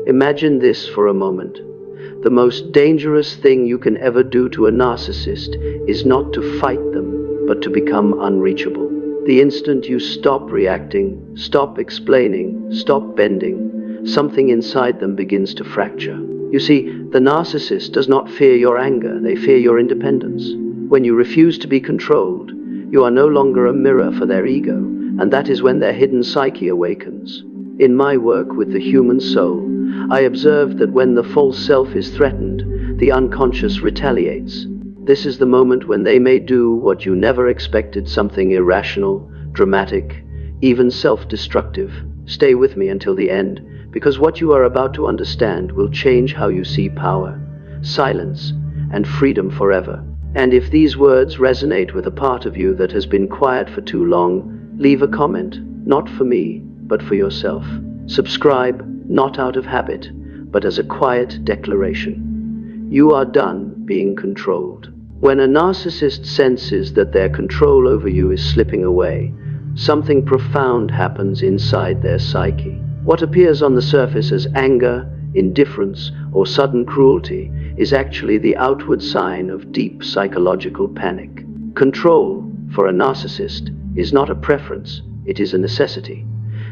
Imagine this for a moment. The most dangerous thing you can ever do to a narcissist is not to fight them, but to become unreachable. The instant you stop reacting, stop explaining, stop bending, something inside them begins to fracture. You see, the narcissist does not fear your anger, they fear your independence. When you refuse to be controlled, you are no longer a mirror for their ego, and that is when their hidden psyche awakens. In my work with the human soul, I observed that when the false self is threatened, the unconscious retaliates. This is the moment when they may do what you never expected, something irrational, dramatic, even self-destructive. Stay with me until the end, because what you are about to understand will change how you see power, silence, and freedom forever. And if these words resonate with a part of you that has been quiet for too long, leave a comment, not for me, but for yourself. Subscribe, not out of habit, but as a quiet declaration. You are done being controlled. When a narcissist senses that their control over you is slipping away, something profound happens inside their psyche. What appears on the surface as anger, indifference, or sudden cruelty is actually the outward sign of deep psychological panic. Control, for a narcissist, is not a preference, it is a necessity.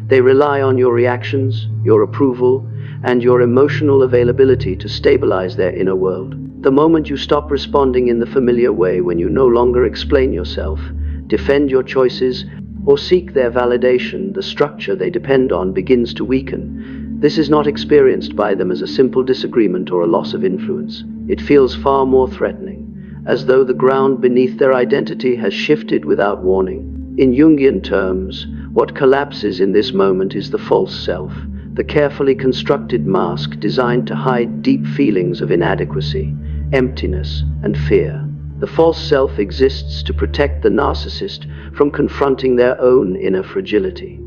They rely on your reactions, your approval, and your emotional availability to stabilize their inner world. The moment you stop responding in the familiar way, when you no longer explain yourself, defend your choices, or seek their validation, the structure they depend on begins to weaken. This is not experienced by them as a simple disagreement or a loss of influence. It feels far more threatening, as though the ground beneath their identity has shifted without warning. In Jungian terms, what collapses in this moment is the false self, the carefully constructed mask designed to hide deep feelings of inadequacy, emptiness, and fear. The false self exists to protect the narcissist from confronting their own inner fragility.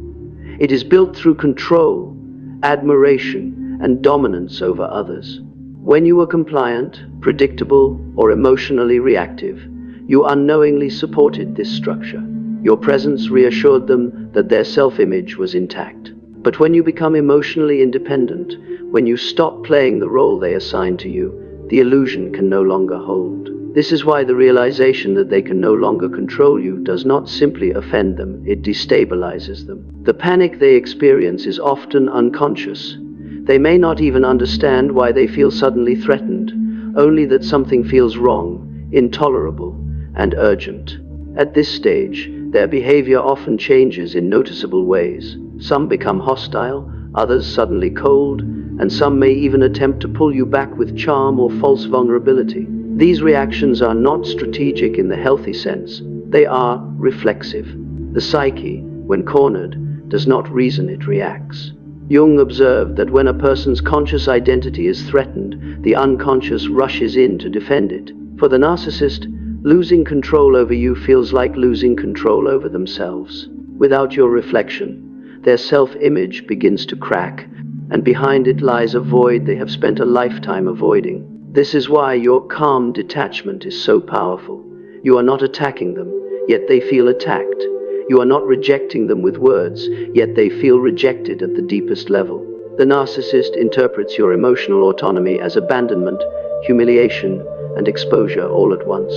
It is built through control, admiration, and dominance over others. When you are compliant, predictable, or emotionally reactive, you unknowingly supported this structure. Your presence reassured them that their self-image was intact. But when you become emotionally independent, when you stop playing the role they assign to you, the illusion can no longer hold. This is why the realization that they can no longer control you does not simply offend them, it destabilizes them. The panic they experience is often unconscious. They may not even understand why they feel suddenly threatened, only that something feels wrong, intolerable, and urgent. At this stage, their behavior often changes in noticeable ways. Some become hostile, others suddenly cold, and some may even attempt to pull you back with charm or false vulnerability. These reactions are not strategic in the healthy sense, they are reflexive. The psyche, when cornered, does not reason, it reacts. Jung observed that when a person's conscious identity is threatened, the unconscious rushes in to defend it. For the narcissist, losing control over you feels like losing control over themselves. Without your reflection, their self-image begins to crack, and behind it lies a void they have spent a lifetime avoiding. This is why your calm detachment is so powerful. You are not attacking them, yet they feel attacked. You are not rejecting them with words, yet they feel rejected at the deepest level. The narcissist interprets your emotional autonomy as abandonment, humiliation, and exposure all at once.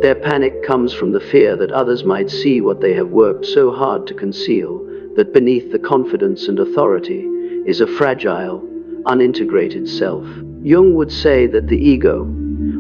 Their panic comes from the fear that others might see what they have worked so hard to conceal, that beneath the confidence and authority is a fragile, unintegrated self. Jung would say that the ego,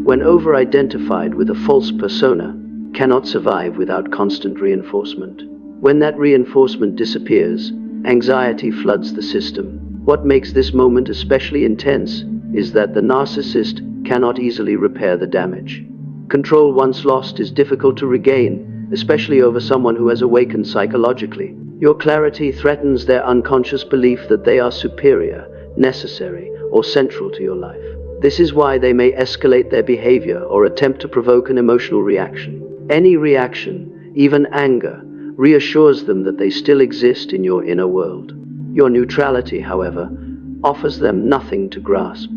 when over-identified with a false persona, cannot survive without constant reinforcement. When that reinforcement disappears, anxiety floods the system. What makes this moment especially intense is that the narcissist cannot easily repair the damage. Control once lost is difficult to regain, especially over someone who has awakened psychologically. Your clarity threatens their unconscious belief that they are superior, necessary, or central to your life. This is why they may escalate their behavior or attempt to provoke an emotional reaction. Any reaction, even anger, reassures them that they still exist in your inner world. Your neutrality, however, offers them nothing to grasp.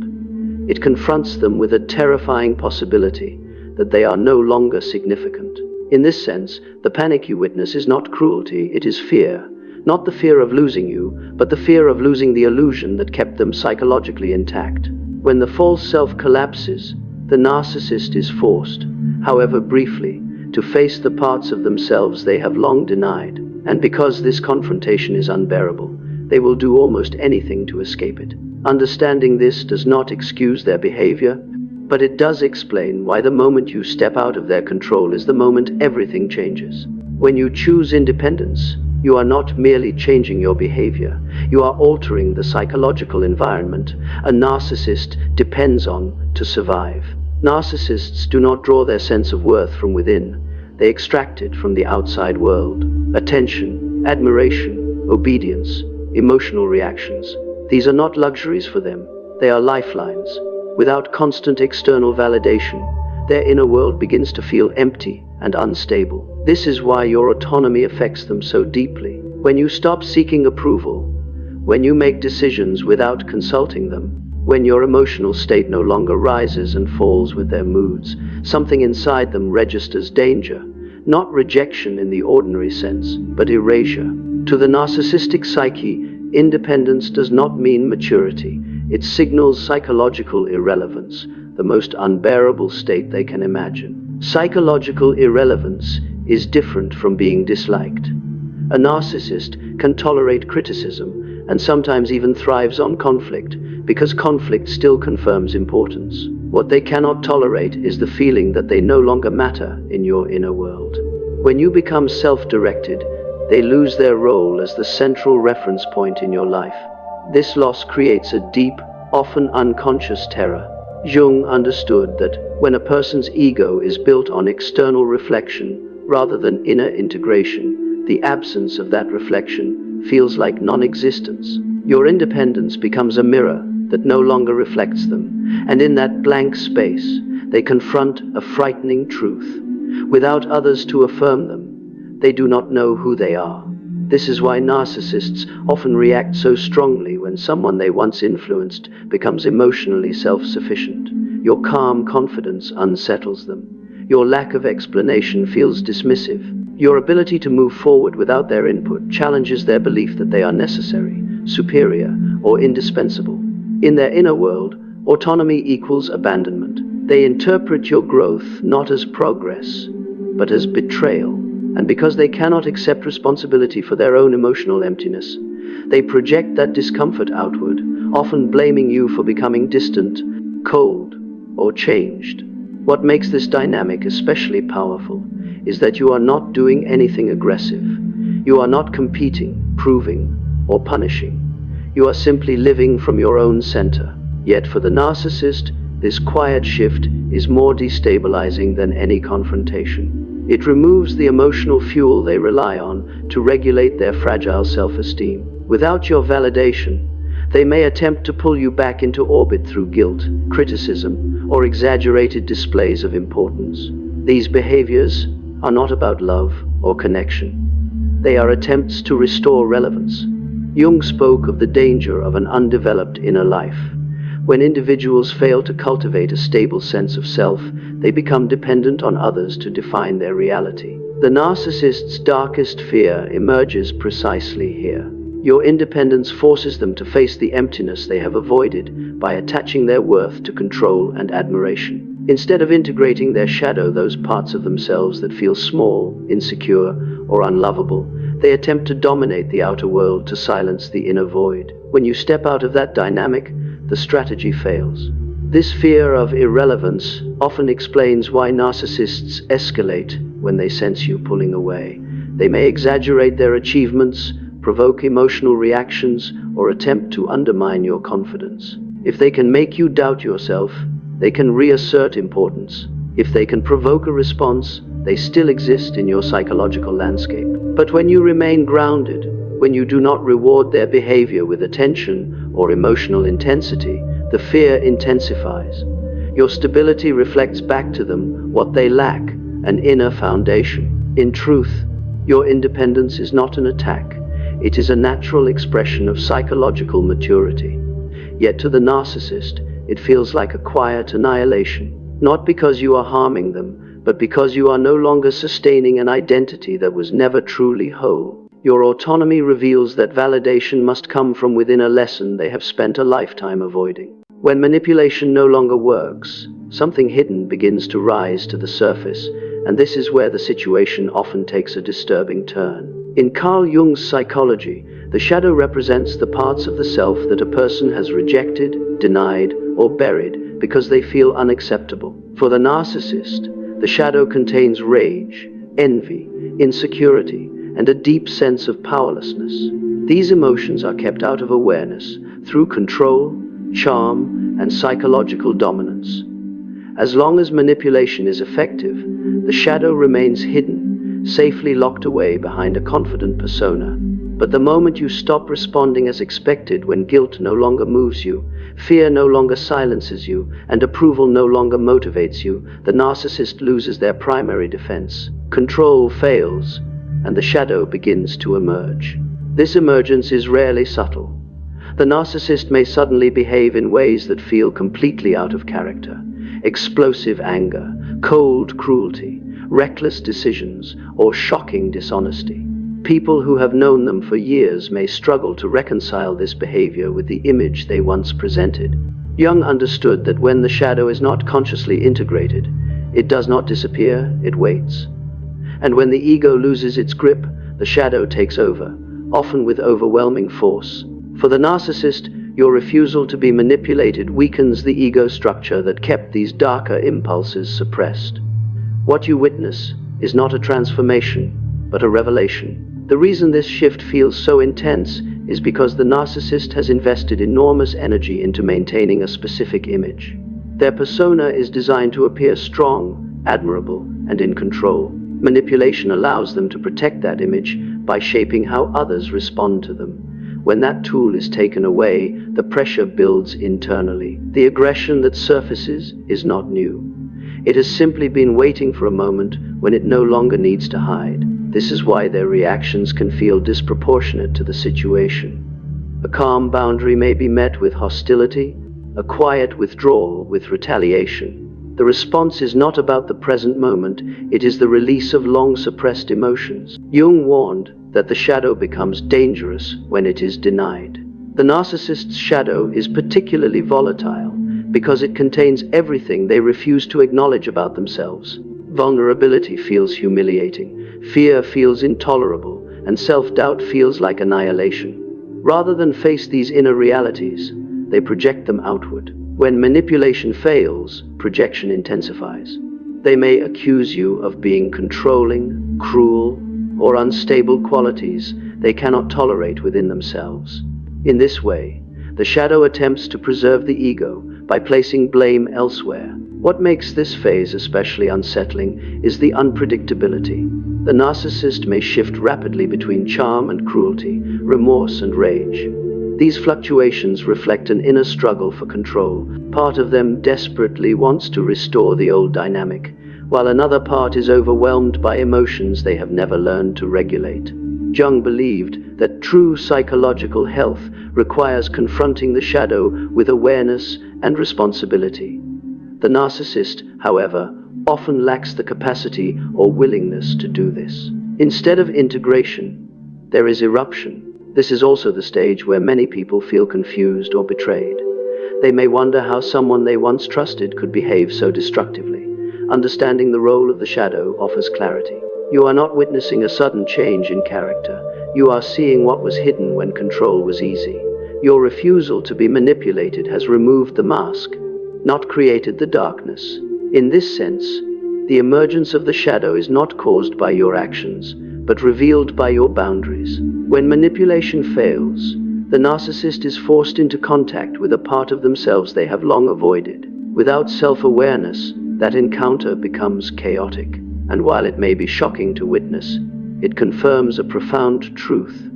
It confronts them with a terrifying possibility that they are no longer significant. In this sense, the panic you witness is not cruelty, it is fear. Not the fear of losing you, but the fear of losing the illusion that kept them psychologically intact. When the false self collapses, the narcissist is forced, however briefly, to face the parts of themselves they have long denied. And because this confrontation is unbearable, they will do almost anything to escape it. Understanding this does not excuse their behavior, but it does explain why the moment you step out of their control is the moment everything changes. When you choose independence, you are not merely changing your behavior, you are altering the psychological environment a narcissist depends on to survive. Narcissists do not draw their sense of worth from within, they extract it from the outside world. Attention, admiration, obedience, emotional reactions. These are not luxuries for them, they are lifelines. Without constant external validation, their inner world begins to feel empty and unstable. This is why your autonomy affects them so deeply. When you stop seeking approval, when you make decisions without consulting them, when your emotional state no longer rises and falls with their moods, something inside them registers danger, not rejection in the ordinary sense, but erasure. To the narcissistic psyche, independence does not mean maturity. It signals psychological irrelevance, the most unbearable state they can imagine. Psychological irrelevance is different from being disliked. A narcissist can tolerate criticism and sometimes even thrives on conflict, because conflict still confirms importance. What they cannot tolerate is the feeling that they no longer matter in your inner world. When you become self-directed, they lose their role as the central reference point in your life. This loss creates a deep, often unconscious terror. Jung understood that when a person's ego is built on external reflection rather than inner integration, the absence of that reflection feels like non-existence. Your independence becomes a mirror that no longer reflects them, and in that blank space, they confront a frightening truth. Without others to affirm them, they do not know who they are. This is why narcissists often react so strongly when someone they once influenced becomes emotionally self-sufficient. Your calm confidence unsettles them. Your lack of explanation feels dismissive. Your ability to move forward without their input challenges their belief that they are necessary, superior, or indispensable. In their inner world, autonomy equals abandonment. They interpret your growth not as progress, but as betrayal. And because they cannot accept responsibility for their own emotional emptiness, they project that discomfort outward, often blaming you for becoming distant, cold, or changed. What makes this dynamic especially powerful is that you are not doing anything aggressive. You are not competing, proving, or punishing. You are simply living from your own center. Yet for the narcissist, this quiet shift is more destabilizing than any confrontation. It removes the emotional fuel they rely on to regulate their fragile self-esteem. Without your validation, they may attempt to pull you back into orbit through guilt, criticism, or exaggerated displays of importance. These behaviors are not about love or connection. They are attempts to restore relevance. Jung spoke of the danger of an undeveloped inner life. When individuals fail to cultivate a stable sense of self, they become dependent on others to define their reality. The narcissist's darkest fear emerges precisely here. Your independence forces them to face the emptiness they have avoided by attaching their worth to control and admiration. Instead of integrating their shadow, those parts of themselves that feel small, insecure, or unlovable, they attempt to dominate the outer world to silence the inner void. When you step out of that dynamic, the strategy fails. This fear of irrelevance often explains why narcissists escalate when they sense you pulling away. They may exaggerate their achievements, provoke emotional reactions, or attempt to undermine your confidence. If they can make you doubt yourself, they can reassert importance. If they can provoke a response, they still exist in your psychological landscape. But when you remain grounded, when you do not reward their behavior with attention or emotional intensity, the fear intensifies. Your stability reflects back to them what they lack, an inner foundation. In truth, your independence is not an attack. It is a natural expression of psychological maturity. Yet to the narcissist, it feels like a quiet annihilation, not because you are harming them, but because you are no longer sustaining an identity that was never truly whole. Your autonomy reveals that validation must come from within, a lesson they have spent a lifetime avoiding. When manipulation no longer works, something hidden begins to rise to the surface, and this is where the situation often takes a disturbing turn. In Carl Jung's psychology, the shadow represents the parts of the self that a person has rejected, denied, or buried because they feel unacceptable. For the narcissist, the shadow contains rage, envy, insecurity, and a deep sense of powerlessness. These emotions are kept out of awareness through control, charm, and psychological dominance. As long as manipulation is effective, the shadow remains hidden, safely locked away behind a confident persona. But the moment you stop responding as expected, when guilt no longer moves you, fear no longer silences you, and approval no longer motivates you, the narcissist loses their primary defense. Control fails, and the shadow begins to emerge. This emergence is rarely subtle. The narcissist may suddenly behave in ways that feel completely out of character. Explosive anger, cold cruelty, reckless decisions, or shocking dishonesty. People who have known them for years may struggle to reconcile this behavior with the image they once presented. Jung understood that when the shadow is not consciously integrated, it does not disappear, it waits. And when the ego loses its grip, the shadow takes over, often with overwhelming force. For the narcissist, your refusal to be manipulated weakens the ego structure that kept these darker impulses suppressed. What you witness is not a transformation, but a revelation. The reason this shift feels so intense is because the narcissist has invested enormous energy into maintaining a specific image. Their persona is designed to appear strong, admirable, and in control. Manipulation allows them to protect that image by shaping how others respond to them. When that tool is taken away, the pressure builds internally. The aggression that surfaces is not new. It has simply been waiting for a moment when it no longer needs to hide. This is why their reactions can feel disproportionate to the situation. A calm boundary may be met with hostility, a quiet withdrawal with retaliation. The response is not about the present moment, it is the release of long-suppressed emotions. Jung warned that the shadow becomes dangerous when it is denied. The narcissist's shadow is particularly volatile because it contains everything they refuse to acknowledge about themselves. Vulnerability feels humiliating, fear feels intolerable, and self-doubt feels like annihilation. Rather than face these inner realities, they project them outward. When manipulation fails, projection intensifies. They may accuse you of being controlling, cruel, or unstable qualities they cannot tolerate within themselves. In this way, the shadow attempts to preserve the ego by placing blame elsewhere. What makes this phase especially unsettling is the unpredictability. The narcissist may shift rapidly between charm and cruelty, remorse and rage. These fluctuations reflect an inner struggle for control. Part of them desperately wants to restore the old dynamic, while another part is overwhelmed by emotions they have never learned to regulate. Jung believed that true psychological health requires confronting the shadow with awareness and responsibility. The narcissist, however, often lacks the capacity or willingness to do this. Instead of integration, there is eruption. This is also the stage where many people feel confused or betrayed. They may wonder how someone they once trusted could behave so destructively. Understanding the role of the shadow offers clarity. You are not witnessing a sudden change in character. You are seeing what was hidden when control was easy. Your refusal to be manipulated has removed the mask, not created the darkness. In this sense, the emergence of the shadow is not caused by your actions, but revealed by your boundaries. When manipulation fails, the narcissist is forced into contact with a part of themselves they have long avoided. Without self-awareness, that encounter becomes chaotic. And while it may be shocking to witness, it confirms a profound truth.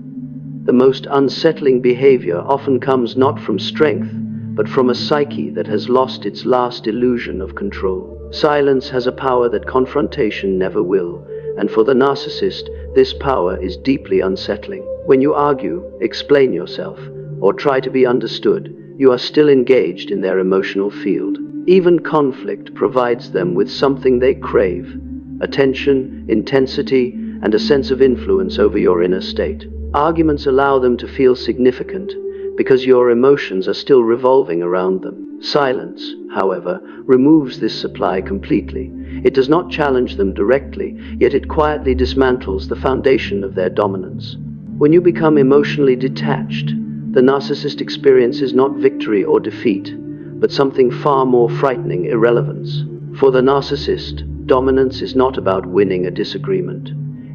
The most unsettling behavior often comes not from strength, but from a psyche that has lost its last illusion of control. Silence has a power that confrontation never will, and for the narcissist, this power is deeply unsettling. When you argue, explain yourself, or try to be understood, you are still engaged in their emotional field. Even conflict provides them with something they crave: attention, intensity, and a sense of influence over your inner state. Arguments allow them to feel significant because your emotions are still revolving around them. Silence, however, removes this supply completely. It does not challenge them directly, yet it quietly dismantles the foundation of their dominance. When you become emotionally detached, the narcissist experience is not victory or defeat, but something far more frightening: irrelevance. For the narcissist, dominance is not about winning a disagreement.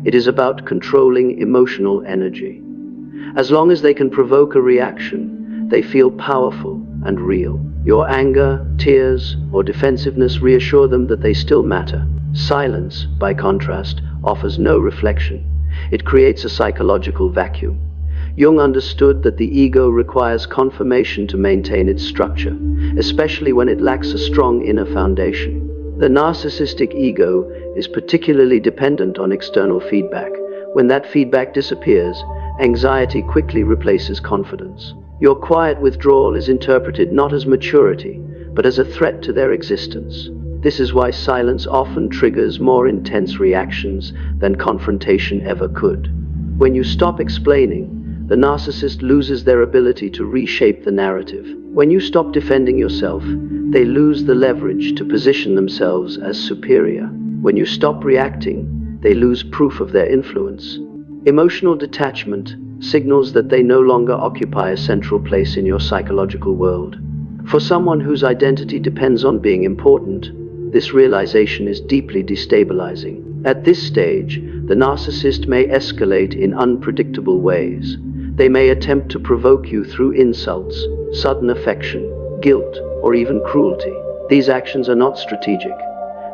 It is about controlling emotional energy. As long as they can provoke a reaction, they feel powerful and real. Your anger, tears, or defensiveness reassure them that they still matter. Silence, by contrast, offers no reflection. It creates a psychological vacuum. Jung understood that the ego requires confirmation to maintain its structure, especially when it lacks a strong inner foundation. The narcissistic ego is particularly dependent on external feedback. When that feedback disappears, anxiety quickly replaces confidence. Your quiet withdrawal is interpreted not as maturity, but as a threat to their existence. This is why silence often triggers more intense reactions than confrontation ever could. When you stop explaining, the narcissist loses their ability to reshape the narrative. When you stop defending yourself, they lose the leverage to position themselves as superior. When you stop reacting, they lose proof of their influence. Emotional detachment signals that they no longer occupy a central place in your psychological world. For someone whose identity depends on being important, this realization is deeply destabilizing. At this stage, the narcissist may escalate in unpredictable ways. They may attempt to provoke you through insults, sudden affection, guilt, or even cruelty. These actions are not strategic.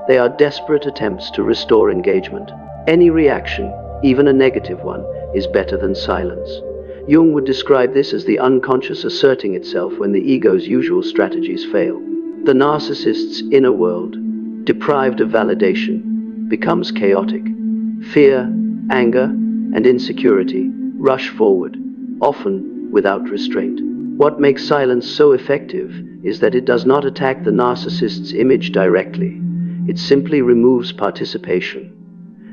They are desperate attempts to restore engagement. Any reaction, even a negative one, is better than silence. Jung would describe this as the unconscious asserting itself when the ego's usual strategies fail. The narcissist's inner world, deprived of validation, becomes chaotic. Fear, anger, and insecurity rush forward, often without restraint. What makes silence so effective is that it does not attack the narcissist's image directly. It simply removes participation.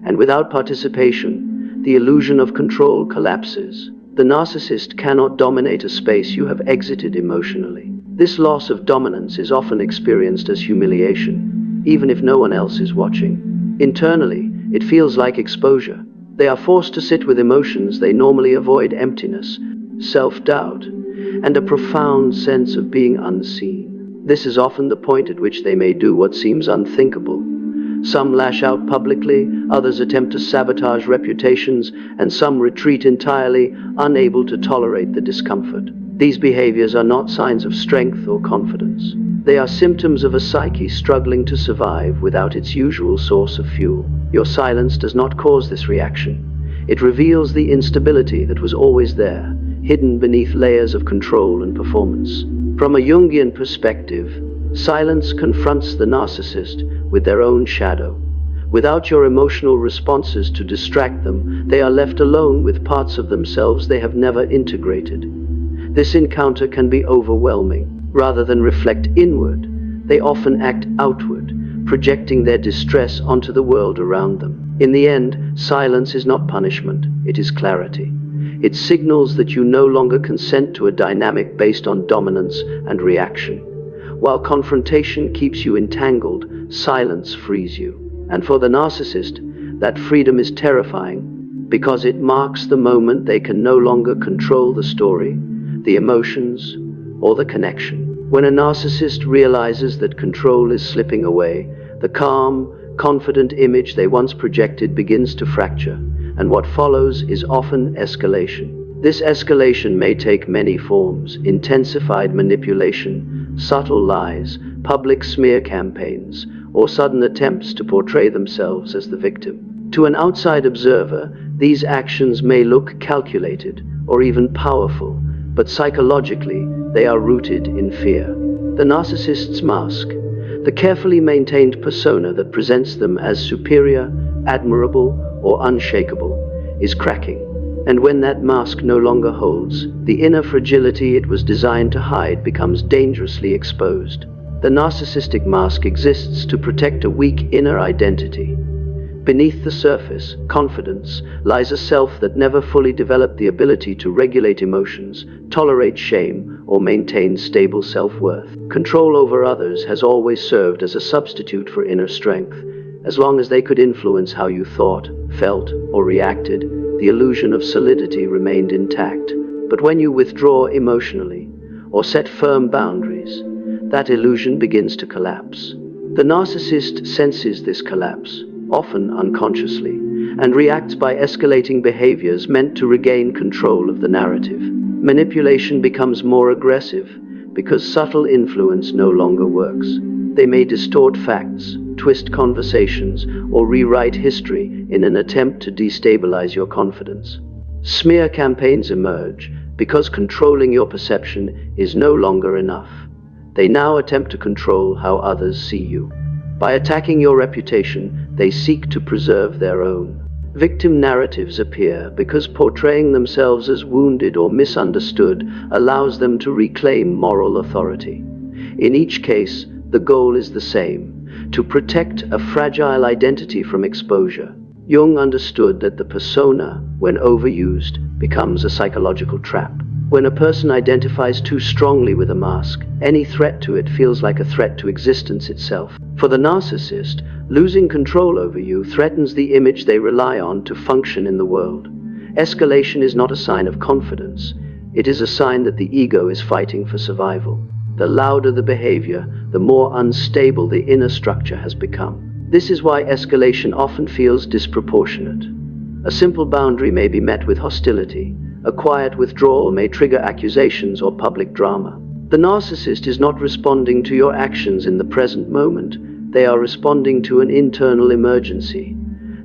And without participation, the illusion of control collapses. The narcissist cannot dominate a space you have exited emotionally. This loss of dominance is often experienced as humiliation, even if no one else is watching. Internally, it feels like exposure. They are forced to sit with emotions they normally avoid: emptiness, self-doubt, and a profound sense of being unseen. This is often the point at which they may do what seems unthinkable. Some lash out publicly, others attempt to sabotage reputations, and some retreat entirely, unable to tolerate the discomfort. These behaviors are not signs of strength or confidence. They are symptoms of a psyche struggling to survive without its usual source of fuel. Your silence does not cause this reaction. It reveals the instability that was always there, hidden beneath layers of control and performance. From a Jungian perspective, silence confronts the narcissist with their own shadow. Without your emotional responses to distract them, they are left alone with parts of themselves they have never integrated. This encounter can be overwhelming. Rather than reflect inward, they often act outward, projecting their distress onto the world around them. In the end, silence is not punishment, it is clarity. It signals that you no longer consent to a dynamic based on dominance and reaction. While confrontation keeps you entangled, silence frees you. And for the narcissist, that freedom is terrifying, because it marks the moment they can no longer control the story, the emotions, or the connection. When a narcissist realizes that control is slipping away, the calm, confident image they once projected begins to fracture, and what follows is often escalation. This escalation may take many forms: intensified manipulation, subtle lies, public smear campaigns, or sudden attempts to portray themselves as the victim. To an outside observer, these actions may look calculated or even powerful, but psychologically, they are rooted in fear. The narcissist's mask, the carefully maintained persona that presents them as superior, admirable, or unshakable, is cracking. And when that mask no longer holds, the inner fragility it was designed to hide becomes dangerously exposed. The narcissistic mask exists to protect a weak inner identity. Beneath the surface, confidence, lies a self that never fully developed the ability to regulate emotions, tolerate shame, or maintain stable self-worth. Control over others has always served as a substitute for inner strength. As long as they could influence how you thought, felt, or reacted, the illusion of solidity remained intact. But when you withdraw emotionally, or set firm boundaries, that illusion begins to collapse. The narcissist senses this collapse, often unconsciously, and reacts by escalating behaviors meant to regain control of the narrative. Manipulation becomes more aggressive because subtle influence no longer works. They may distort facts, twist conversations, or rewrite history in an attempt to destabilize your confidence. Smear campaigns emerge because controlling your perception is no longer enough. They now attempt to control how others see you. By attacking your reputation, they seek to preserve their own. Victim narratives appear because portraying themselves as wounded or misunderstood allows them to reclaim moral authority. In each case, the goal is the same: to protect a fragile identity from exposure. Jung understood that the persona, when overused, becomes a psychological trap. When a person identifies too strongly with a mask, any threat to it feels like a threat to existence itself. For the narcissist, losing control over you threatens the image they rely on to function in the world. Escalation is not a sign of confidence. It is a sign that the ego is fighting for survival. The louder the behavior, the more unstable the inner structure has become. This is why escalation often feels disproportionate. A simple boundary may be met with hostility. A quiet withdrawal may trigger accusations or public drama. The narcissist is not responding to your actions in the present moment. They are responding to an internal emergency.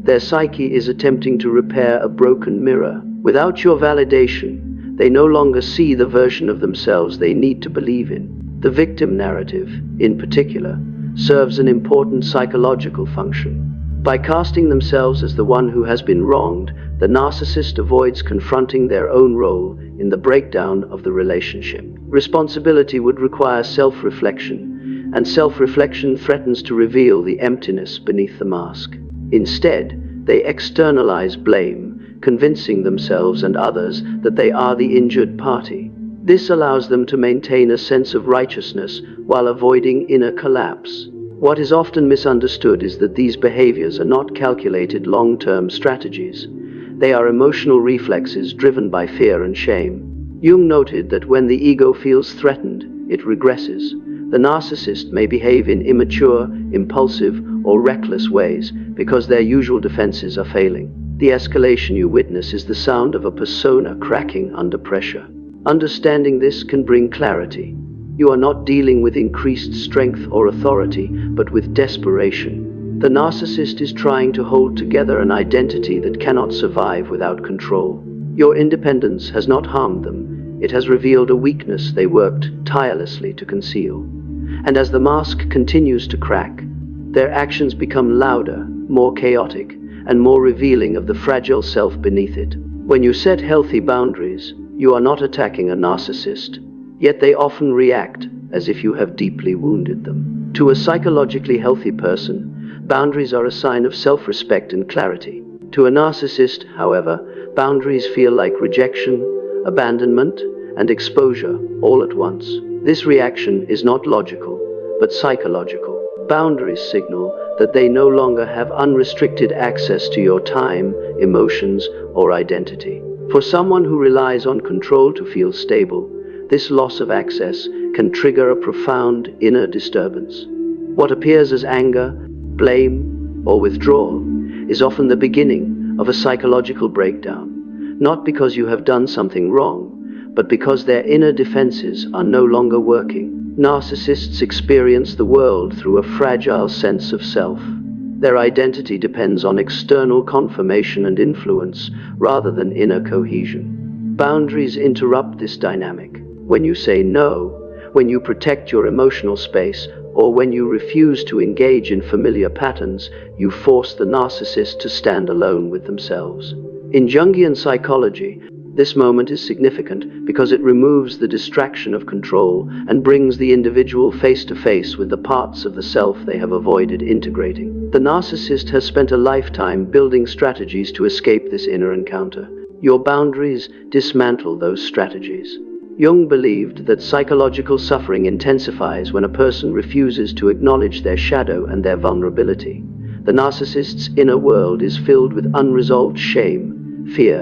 Their psyche is attempting to repair a broken mirror. Without your validation, they no longer see the version of themselves they need to believe in. The victim narrative, in particular, serves an important psychological function. By casting themselves as the one who has been wronged, the narcissist avoids confronting their own role in the breakdown of the relationship. Responsibility would require self-reflection, and self-reflection threatens to reveal the emptiness beneath the mask. Instead, they externalize blame, convincing themselves and others that they are the injured party. This allows them to maintain a sense of righteousness while avoiding inner collapse. What is often misunderstood is that these behaviors are not calculated long-term strategies. They are emotional reflexes driven by fear and shame. Jung noted that when the ego feels threatened, it regresses. The narcissist may behave in immature, impulsive, or reckless ways because their usual defenses are failing. The escalation you witness is the sound of a persona cracking under pressure. Understanding this can bring clarity. You are not dealing with increased strength or authority, but with desperation. The narcissist is trying to hold together an identity that cannot survive without control. Your independence has not harmed them. It has revealed a weakness they worked tirelessly to conceal. And as the mask continues to crack, their actions become louder, more chaotic, and more revealing of the fragile self beneath it. When you set healthy boundaries, you are not attacking a narcissist. Yet they often react as if you have deeply wounded them. To a psychologically healthy person, boundaries are a sign of self-respect and clarity. To a narcissist, however, boundaries feel like rejection, abandonment, and exposure all at once. This reaction is not logical, but psychological. Boundaries signal that they no longer have unrestricted access to your time, emotions, or identity. For someone who relies on control to feel stable, this loss of access can trigger a profound inner disturbance. What appears as anger, blame, or withdrawal is often the beginning of a psychological breakdown, not because you have done something wrong, but because their inner defenses are no longer working. Narcissists experience the world through a fragile sense of self. Their identity depends on external confirmation and influence rather than inner cohesion. Boundaries interrupt this dynamic. When you say no, when you protect your emotional space, or when you refuse to engage in familiar patterns, you force the narcissist to stand alone with themselves. In Jungian psychology, This moment is significant because it removes the distraction of control and brings the individual face to face with the parts of the self they have avoided integrating. The narcissist has spent a lifetime building strategies to escape this inner encounter. Your boundaries dismantle those strategies. Jung believed that psychological suffering intensifies when a person refuses to acknowledge their shadow and their vulnerability. The narcissist's inner world is filled with unresolved shame, fear,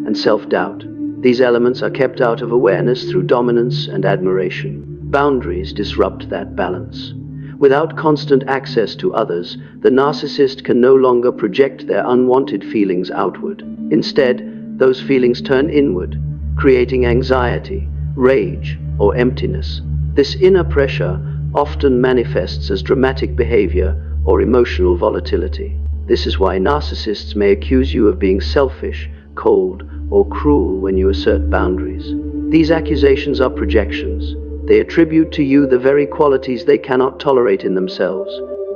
and self-doubt. These elements are kept out of awareness through dominance and admiration. Boundaries disrupt that balance. Without constant access to others, the narcissist can no longer project their unwanted feelings outward. Instead, those feelings turn inward, creating anxiety, rage, or emptiness. This inner pressure often manifests as dramatic behavior or emotional volatility. This is why narcissists may accuse you of being selfish, cold, or cruel when you assert boundaries. These accusations are projections. They attribute to you the very qualities they cannot tolerate in themselves.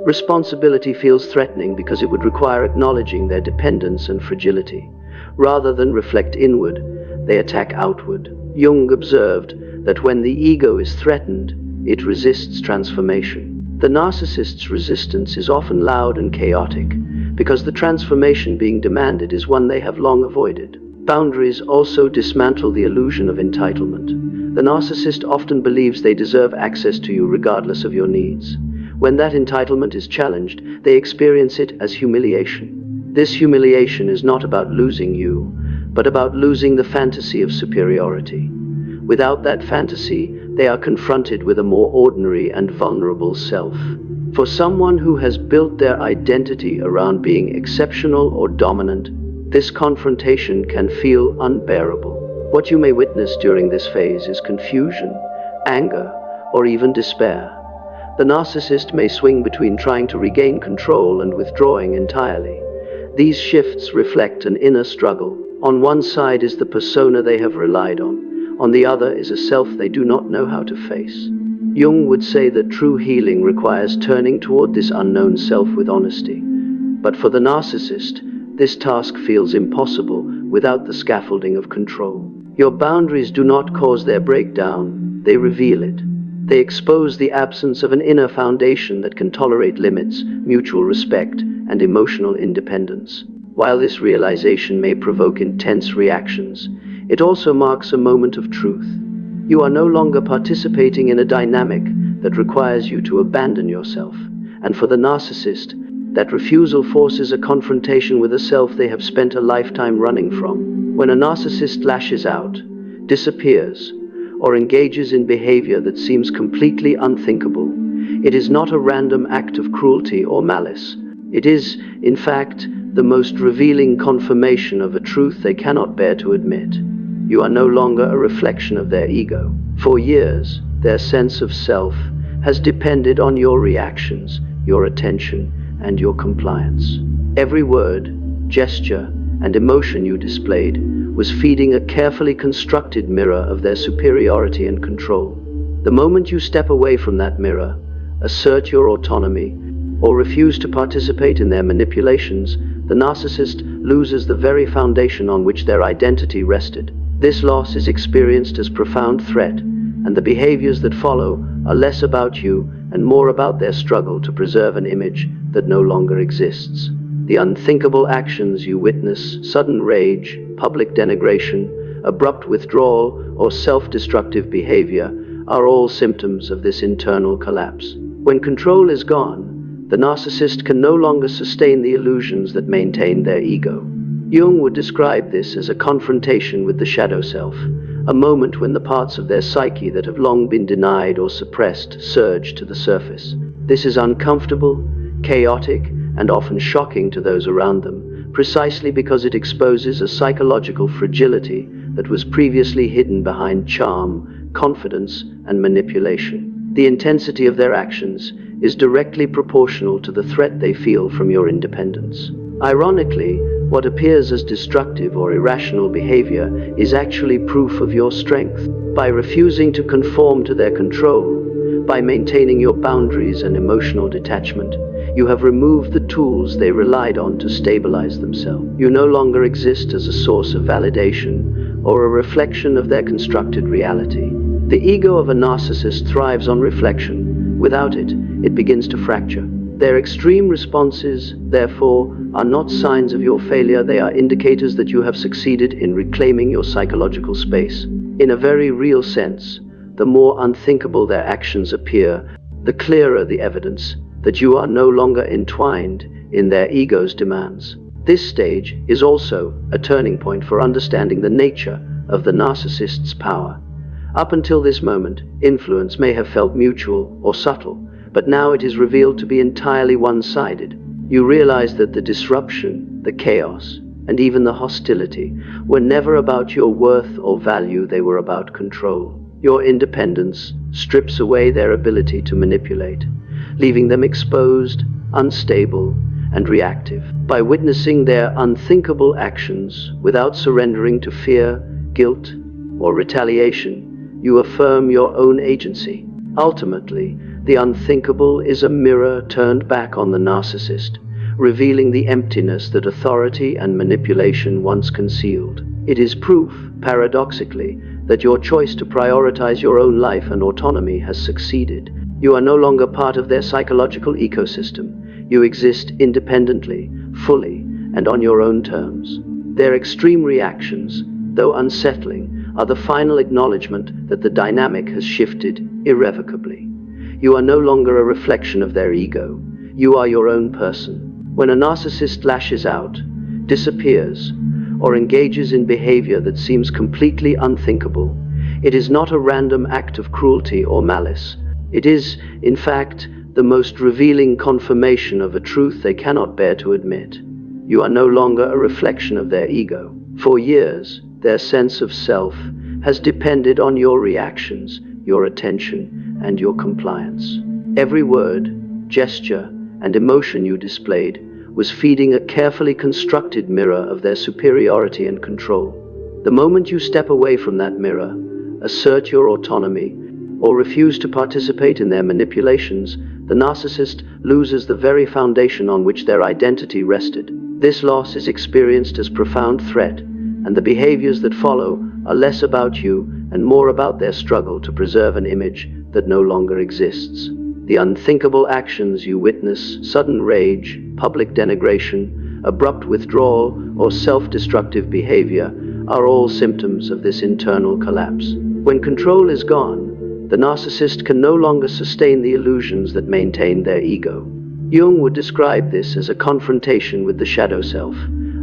Responsibility feels threatening because it would require acknowledging their dependence and fragility. Rather than reflect inward, they attack outward. Jung observed that when the ego is threatened, it resists transformation. The narcissist's resistance is often loud and chaotic because the transformation being demanded is one they have long avoided. Boundaries also dismantle the illusion of entitlement. The narcissist often believes they deserve access to you regardless of your needs. When that entitlement is challenged, they experience it as humiliation. This humiliation is not about losing you, but about losing the fantasy of superiority. Without that fantasy, they are confronted with a more ordinary and vulnerable self. For someone who has built their identity around being exceptional or dominant, this confrontation can feel unbearable. What you may witness during this phase is confusion, anger, or even despair. The narcissist may swing between trying to regain control and withdrawing entirely. These shifts reflect an inner struggle. On one side is the persona they have relied on the other is a self they do not know how to face. Jung would say that true healing requires turning toward this unknown self with honesty. But for the narcissist, this task feels impossible without the scaffolding of control. Your boundaries do not cause their breakdown, they reveal it. They expose the absence of an inner foundation that can tolerate limits, mutual respect, and emotional independence. While this realization may provoke intense reactions, it also marks a moment of truth. You are no longer participating in a dynamic that requires you to abandon yourself. And for the narcissist, that refusal forces a confrontation with a self they have spent a lifetime running from. When a narcissist lashes out, disappears, or engages in behavior that seems completely unthinkable, it is not a random act of cruelty or malice. It is, in fact, the most revealing confirmation of a truth they cannot bear to admit. You are no longer a reflection of their ego. For years, their sense of self has depended on your reactions, your attention, and your compliance. Every word, gesture, and emotion you displayed was feeding a carefully constructed mirror of their superiority and control. The moment you step away from that mirror, assert your autonomy, or refuse to participate in their manipulations, the narcissist loses the very foundation on which their identity rested. This loss is experienced as profound threat, and the behaviors that follow are less about you and more about their struggle to preserve an image that no longer exists. The unthinkable actions you witness, sudden rage, public denigration, abrupt withdrawal, or self-destructive behavior, are all symptoms of this internal collapse. When control is gone, the narcissist can no longer sustain the illusions that maintain their ego. Jung would describe this as a confrontation with the shadow self, a moment when the parts of their psyche that have long been denied or suppressed surge to the surface. This is uncomfortable, chaotic, and often shocking to those around them, precisely because it exposes a psychological fragility that was previously hidden behind charm, confidence, and manipulation. The intensity of their actions is directly proportional to the threat they feel from your independence. Ironically, what appears as destructive or irrational behavior is actually proof of your strength. By refusing to conform to their control, by maintaining your boundaries and emotional detachment, you have removed the tools they relied on to stabilize themselves. You no longer exist as a source of validation or a reflection of their constructed reality. The ego of a narcissist thrives on reflection. Without it, it begins to fracture. Their extreme responses, therefore, are not signs of your failure. They are indicators that you have succeeded in reclaiming your psychological space. In a very real sense, the more unthinkable their actions appear, the clearer the evidence that you are no longer entwined in their ego's demands. This stage is also a turning point for understanding the nature of the narcissist's power. Up until this moment, influence may have felt mutual or subtle, but now it is revealed to be entirely one-sided. You realize that the disruption, the chaos, and even the hostility were never about your worth or value. They were about control. Your independence strips away their ability to manipulate, leaving them exposed, unstable, and reactive. By witnessing their unthinkable actions without surrendering to fear, guilt, or retaliation, you affirm your own agency. Ultimately, the unthinkable is a mirror turned back on the narcissist, revealing the emptiness that authority and manipulation once concealed. It is proof, paradoxically, that your choice to prioritize your own life and autonomy has succeeded. You are no longer part of their psychological ecosystem. You exist independently, fully, and on your own terms. Their extreme reactions, though unsettling, are the final acknowledgement that the dynamic has shifted irrevocably. You are no longer a reflection of their ego. You are your own person. When a narcissist lashes out, disappears, or engages in behavior that seems completely unthinkable, it is not a random act of cruelty or malice. It is, in fact, the most revealing confirmation of a truth they cannot bear to admit. You are no longer a reflection of their ego. For years, their sense of self has depended on your reactions, your attention, and your compliance. Every word, gesture, and emotion you displayed was feeding a carefully constructed mirror of their superiority and control. The moment you step away from that mirror, assert your autonomy, or refuse to participate in their manipulations, the narcissist loses the very foundation on which their identity rested. This loss is experienced as profound threat, and the behaviors that follow are less about you and more about their struggle to preserve an image that no longer exists. The unthinkable actions you witness, sudden rage, public denigration, abrupt withdrawal, or self-destructive behavior, are all symptoms of this internal collapse. When control is gone, the narcissist can no longer sustain the illusions that maintain their ego. Jung would describe this as a confrontation with the shadow self,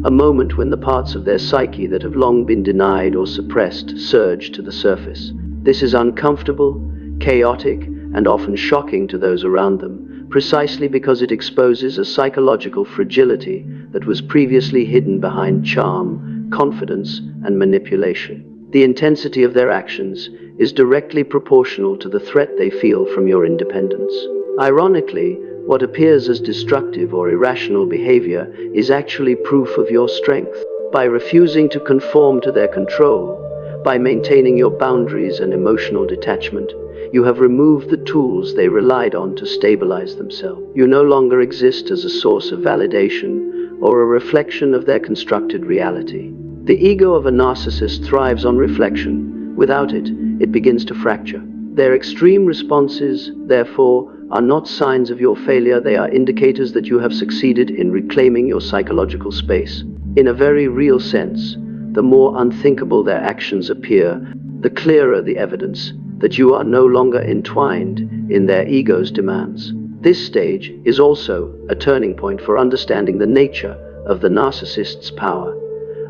a moment when the parts of their psyche that have long been denied or suppressed surge to the surface. This is uncomfortable, chaotic, and often shocking to those around them, precisely because it exposes a psychological fragility that was previously hidden behind charm, confidence, and manipulation. The intensity of their actions is directly proportional to the threat they feel from your independence. Ironically, what appears as destructive or irrational behavior is actually proof of your strength. By refusing to conform to their control, by maintaining your boundaries and emotional detachment, you have removed the tools they relied on to stabilize themselves. You no longer exist as a source of validation or a reflection of their constructed reality. The ego of a narcissist thrives on reflection. Without it, it begins to fracture. Their extreme responses, therefore, are not signs of your failure. They are indicators that you have succeeded in reclaiming your psychological space. In a very real sense, the more unthinkable their actions appear, the clearer the evidence that you are no longer entwined in their ego's demands. This stage is also a turning point for understanding the nature of the narcissist's power.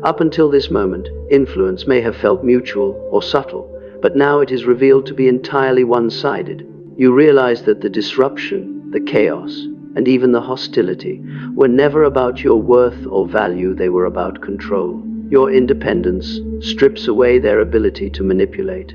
Up until this moment, influence may have felt mutual or subtle, but now it is revealed to be entirely one-sided. You realize that the disruption, the chaos, and even the hostility were never about your worth or value. They were about control. Your independence strips away their ability to manipulate,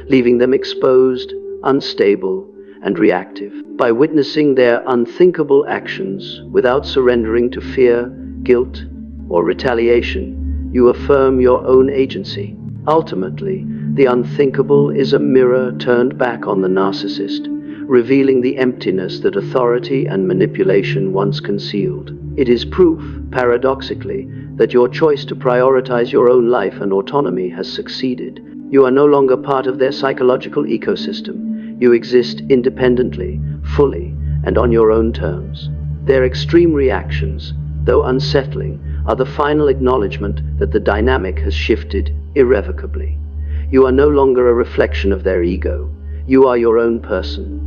leaving them exposed, unstable, and reactive. By witnessing their unthinkable actions without surrendering to fear, guilt, or retaliation, you affirm your own agency. Ultimately, the unthinkable is a mirror turned back on the narcissist, revealing the emptiness that authority and manipulation once concealed. It is proof, paradoxically, that your choice to prioritize your own life and autonomy has succeeded. You are no longer part of their psychological ecosystem. You exist independently, fully, and on your own terms. Their extreme reactions, though unsettling, are the final acknowledgement that the dynamic has shifted irrevocably. You are no longer a reflection of their ego. You are your own person.